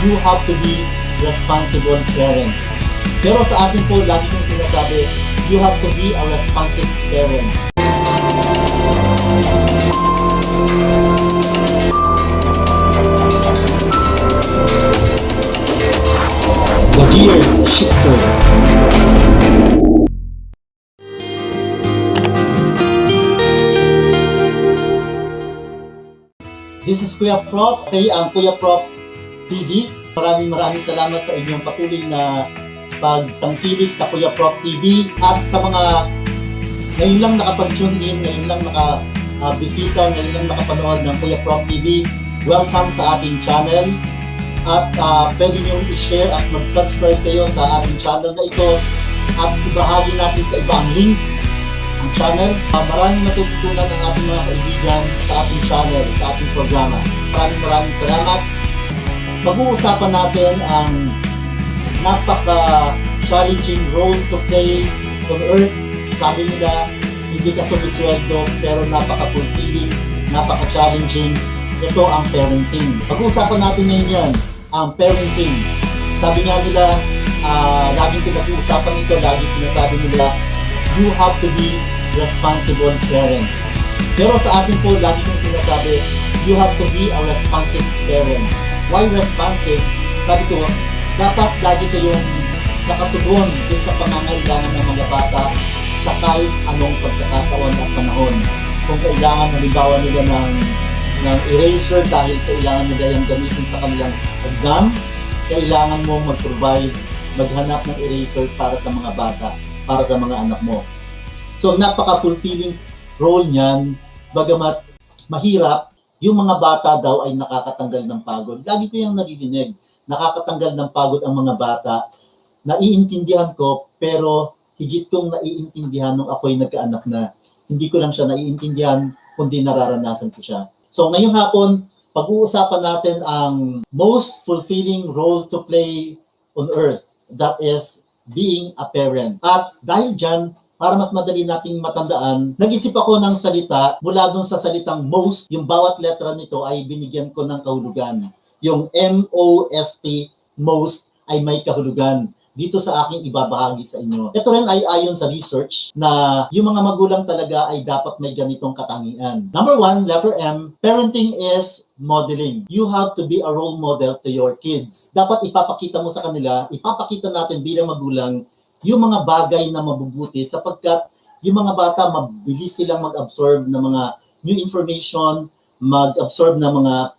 you have to be responsible parents. Pero sa atin po, lagi kong sinasabi, you have to be a responsive parent. The Gear Shifter. This is Kuya Prof. Okay, ang Kuya Prof TV. Maraming salamat sa inyong patuloy na pagtangkilik sa Kuya Prof TV at sa mga ngayon lang nakapag-tune in, ngayon lang nakabisita, ngayon lang nakapanood ng Kuya Prof TV. Welcome sa ating channel at pwede nyo i-share at mag-subscribe kayo sa ating channel na ito at ibahagi natin sa ibang link ang channel. Maraming natututunan ng ating mga kaibigan sa ating channel, sa ating programa. Maraming salamat. Mag-uusapan natin ang napaka-challenging role to play on earth. Sabi nila, hindi ka sumisweldo pero napaka-fulfilling, napaka-challenging. Ito ang parenting. Pag-uusapan natin ngayon yan, ang parenting. Sabi nga nila, laging pinag-uusapan ito, laging sinasabi nila, you have to be responsible parents. Pero sa atin po, lagi kong sinasabi, you have to be a responsive parent. Why responsive? Sabi ko, dapat lagi kayong nakatugon dun sa pangangailangan ng mga bata sa kahit anong pagkakataon at panahon. Kung kailangan, halimbawa nila ng eraser dahil kailangan nila yung gamitin sa kanilang exam, kailangan mo mag-provide, maghanap ng eraser para sa mga bata, para sa mga anak mo. So, napaka-fulfilling role niyan, bagamat mahirap, yung mga bata daw ay nakakatanggal ng pagod. Lagi ko yung naririnig, nakakatanggal ng pagod ang mga bata. Naiintindihan ko, pero higit kong naiintindihan nung ako'y nagkaanak na. Hindi ko lang siya naiintindihan, kundi nararanasan ko siya. So, ngayong hapon, pag-uusapan natin ang most fulfilling role to play on earth. That is being a parent. At dahil dyan, para mas madali nating matandaan, nag-isip ako ng salita mula dun sa salitang most. Yung bawat letra nito ay binigyan ko ng kahulugan. Yung M-O-S-T, most, ay may kahulugan dito sa aking ibabahagi sa inyo. Ito rin ay ayon sa research na yung mga magulang talaga ay dapat may ganitong katangian. Number 1, letter M, parenting is modeling. You have to be a role model to your kids. Dapat ipapakita mo sa kanila, ipapakita natin bilang magulang yung mga bagay na mabubuti sapagkat yung mga bata mabilis silang mag-absorb ng mga new information, mag-absorb ng mga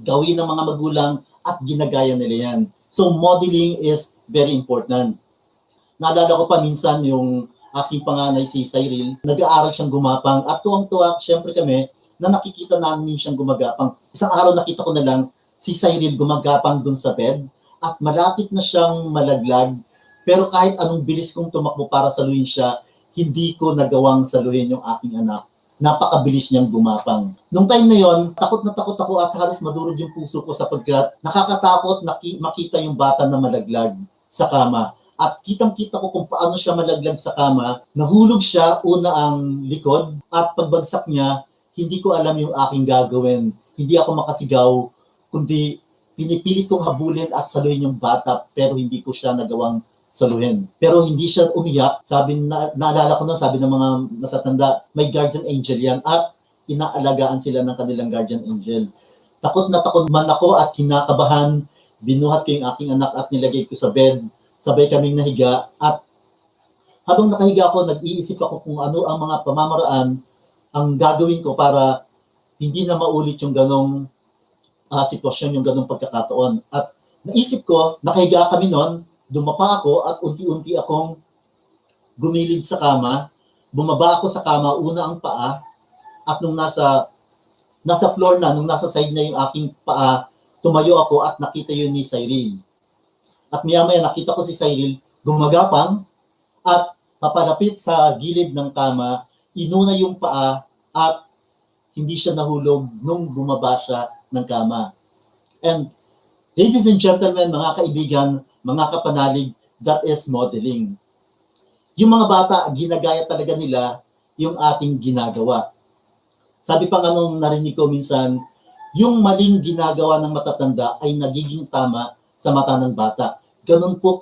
gawin ng mga magulang at ginagaya nila yan. So modeling is very important. Naalala ko pa minsan yung aking panganay si Cyril, nag-aaral siyang gumapang at tuwang-tuwa siyempre kami na nakikita namin siyang gumagapang. Isang araw nakita ko na lang si Cyril gumagapang dun sa bed at malapit na siyang malaglag. Pero kahit anong bilis kong tumakbo para saluhin siya, hindi ko nagawang saluhin yung aking anak. Napakabilis niyang gumapang. Nung time na yon, takot na takot ako at halos madurog yung puso ko sapagkat nakakatakot makita yung bata na malaglag sa kama. At kitang-kita ko kung paano siya malaglag sa kama. Nahulog siya, una ang likod, at pagbagsak niya, hindi ko alam yung aking gagawin. Hindi ako makasigaw, kundi pinipilit kong habulin at saluhin yung bata, pero hindi ko siya nagawang saluhin. Pero hindi siya umiyak. Naalala ko na, sabi ng mga matatanda, may guardian angel yan at inaalagaan sila ng kanilang guardian angel. Takot na takot man ako at kinakabahan, binuhat ko yung aking anak at nilagay ko sa bed. Sabay kaming nahiga at habang nakahiga ako, nag-iisip ako kung ano ang mga pamamaraan ang gagawin ko para hindi na maulit yung ganong sitwasyon, yung ganong pagkakataon. At naisip ko, nakahiga kami noon, dumapa ako at unti-unti akong gumilid sa kama. Bumaba ako sa kama, una ang paa, at nung nasa floor na, nung nasa side na yung aking paa, tumayo ako at nakita yun ni Cyril. At maya-maya nakita ko si Cyril gumagapang at papalapit sa gilid ng kama, inuna yung paa at hindi siya nahulog nung bumaba siya ng kama. And ladies and gentlemen, mga kaibigan, mga kapanalig, that is modeling. Yung mga bata, ginagaya talaga nila yung ating ginagawa. Sabi pa nga nung narinig ko minsan, yung maling ginagawa ng matatanda ay nagiging tama sa mata ng bata. Ganun po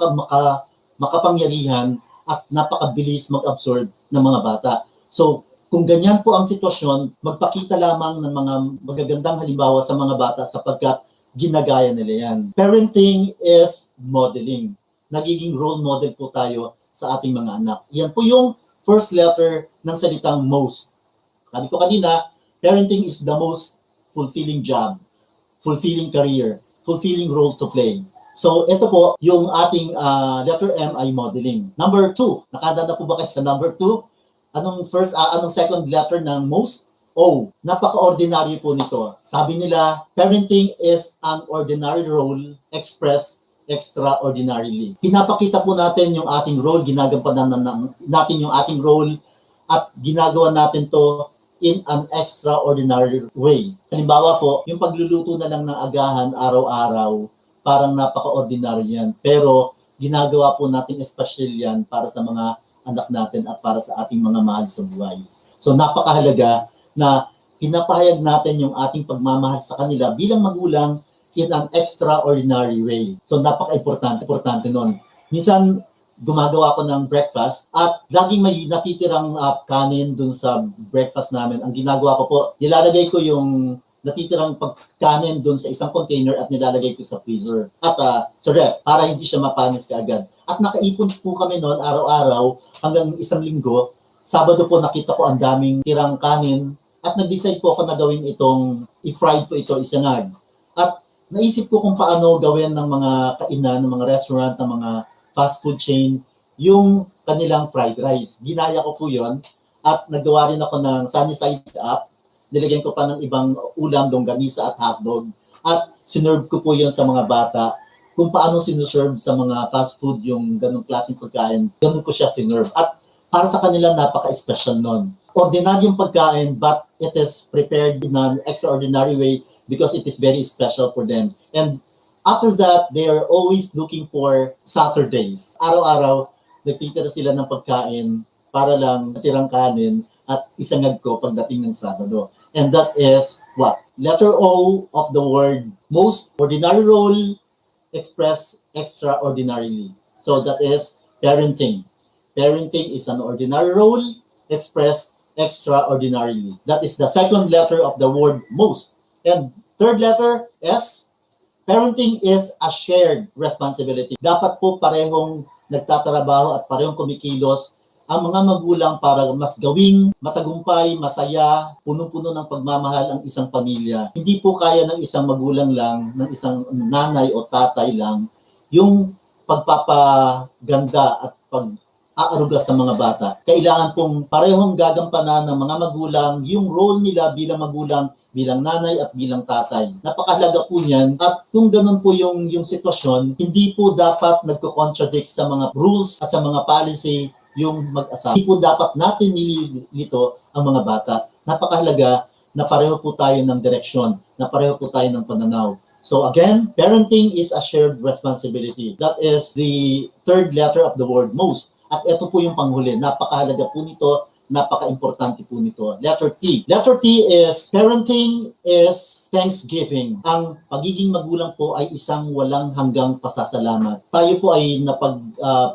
makapangyarihan at napakabilis mag-absorb ng mga bata. So, kung ganyan po ang sitwasyon, magpakita lamang ng mga magagandang halimbawa sa mga bata sapagkat ginagaya nila yan. Parenting is modeling. Nagiging role model po tayo sa ating mga anak. Yan po yung first letter ng salitang most. Sabi ko kanina, parenting is the most fulfilling job, fulfilling career, fulfilling role to play. So, ito po, yung ating letter M ay modeling. Number 2, nakada na po ba kayo sa number 2? Anong second letter ng most? O. Napaka-ordinary po nito. Sabi nila, parenting is an ordinary role expressed extraordinarily. Pinapakita po natin yung ating role, ginagampanan natin yung ating role at ginagawa natin to in an extraordinary way. Halimbawa po, yung pagluluto na lang ng agahan araw-araw, parang napaka-ordinary yan. Pero ginagawa po natin special yan para sa mga anak natin at para sa ating mga mahal sa buhay. So napakahalaga na pinapahayag natin yung ating pagmamahal sa kanila bilang magulang in an extraordinary way. So napaka-importante nun. Minsan, gumagawa ko ng breakfast at laging may natitirang kanin dun sa breakfast namin. Ang ginagawa ko po, nilalagay ko yung natitirang pagkanin dun sa isang container at nilalagay ko sa freezer at sa ref para hindi siya mapanis kaagad. At nakaipon po kami noon araw-araw hanggang isang linggo. Sabado po nakita ko ang daming tirang kanin at nag-decide po ako na gawin itong i-fried po ito isangag. At naisip ko kung paano gawin ng mga kainan, ng mga restaurant, ng mga fast food chain yung kanilang fried rice. Ginaya ko po yon at nagawa rin ako ng sunny side up. Nilagyan ko pa ng ibang ulam, longganisa at hotdog. At sinerve ko po yun sa mga bata. Kung paano sinuserve sa mga fast food yung ganong klaseng pagkain, ganun ko siya sinerve. At para sa kanila, napaka-special nun. Ordinary yung pagkain, but it is prepared in an extraordinary way because it is very special for them. And after that, they are always looking for Saturdays. Araw-araw, nagtitira sila ng pagkain para lang natirang kanin at isangag ko pagdating ng Sabado. And that is what? Letter O of the word most, ordinary role expressed extraordinarily. So that is parenting. Parenting is an ordinary role expressed extraordinarily. That is the second letter of the word most. And third letter S, parenting is a shared responsibility. Dapat po parehong nagtatrabaho at parehong kumikilos ang mga magulang para mas gawing matagumpay, masaya, punong-puno ng pagmamahal ang isang pamilya. Hindi po kaya ng isang magulang lang, ng isang nanay o tatay lang, yung pagpapaganda at pag-aaruga sa mga bata. Kailangan pong parehong gagampanan ng mga magulang yung role nila bilang magulang, bilang nanay at bilang tatay. Napakahalaga po niyan at kung ganun po yung sitwasyon, hindi po dapat nagko-contradict sa mga rules at sa mga policy yung mag-asawa. Hindi po dapat natin nililito ang mga bata. Napakahalaga na pareho po tayo ng direksyon, na pareho po tayo ng pananaw. So again, parenting is a shared responsibility. That is the third letter of the word most. At ito po yung panghuli. Napakahalaga po nito, napaka-importante po nito. Letter T. Letter T is parenting is thanksgiving. Ang pagiging magulang po ay isang walang hanggang pasasalamat. Tayo po ay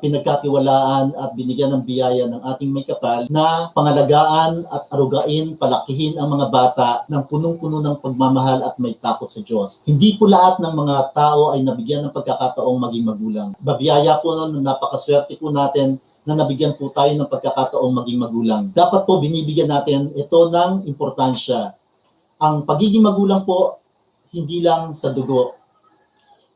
pinagkatiwalaan at binigyan ng biyaya ng ating may kapal na pangalagaan at arugain, palakihin ang mga bata ng punong-puno ng pagmamahal at may takot sa Diyos. Hindi po lahat ng mga tao ay nabigyan ng pagkakataong maging magulang. Babiyaya po nun, napakaswerte po natin na nabigyan po tayo ng pagkakataong maging magulang. Dapat po binibigyan natin ito ng importansya. Ang pagiging magulang po, hindi lang sa dugo.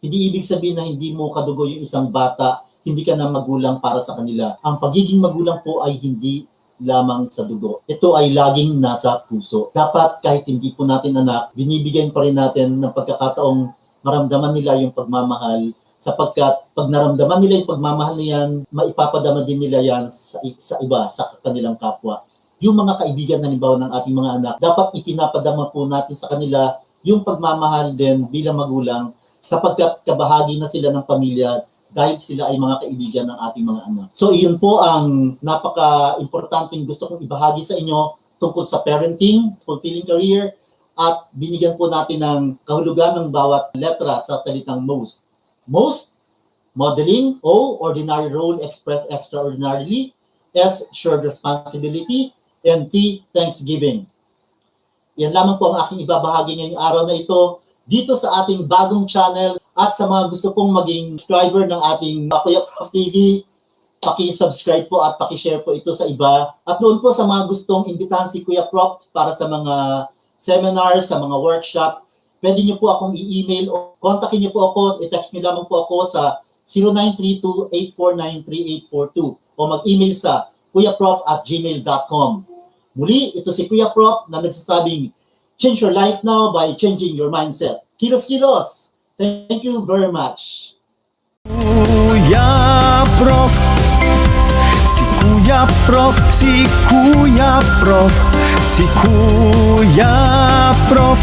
Hindi ibig sabihin na hindi mo kadugo yung isang bata, hindi ka na magulang para sa kanila. Ang pagiging magulang po ay hindi lamang sa dugo. Ito ay laging nasa puso. Dapat kahit hindi po natin anak, binibigyan pa rin natin ng pagkakataong maramdaman nila yung pagmamahal sapagkat pag naramdaman nila yung pagmamahal niyan, maipapadama din nila yan sa iba, sa kanilang kapwa. Yung mga kaibigan halimbawa ng ating mga anak, dapat ipinapadama po natin sa kanila yung pagmamahal din bilang magulang sapagkat kabahagi na sila ng pamilya dahil sila ay mga kaibigan ng ating mga anak. So iyon po ang napaka-importanting gusto kong ibahagi sa inyo tungkol sa parenting, fulfilling career, at binigyan po natin ng kahulugan ng bawat letra sa salitang most. Most, modeling. O, ordinary role expressed extraordinarily. S, shared responsibility. And T, thanksgiving. Yan lamang po ang aking ibabahagi ngayong araw na ito dito sa ating bagong channel. At sa mga gusto pong maging subscriber ng ating Kuya Prof TV, paki-subscribe po at paki-share po ito sa iba. At doon po sa mga gustong imbitahan si Kuya Prof para sa mga seminars, sa mga workshop, pwede niyo po akong i-email o kontakin niyo po ako, i-text niyo lamang po ako sa 0932-8493842 o mag-email sa kuyaprof@gmail.com. Muli, ito si Kuya Prof na nagsasabing, change your life now by changing your mindset. Kilos-kilos! Thank you very much. Kuya Prof, si Kuya Prof, si Kuya Prof, si Kuya Prof.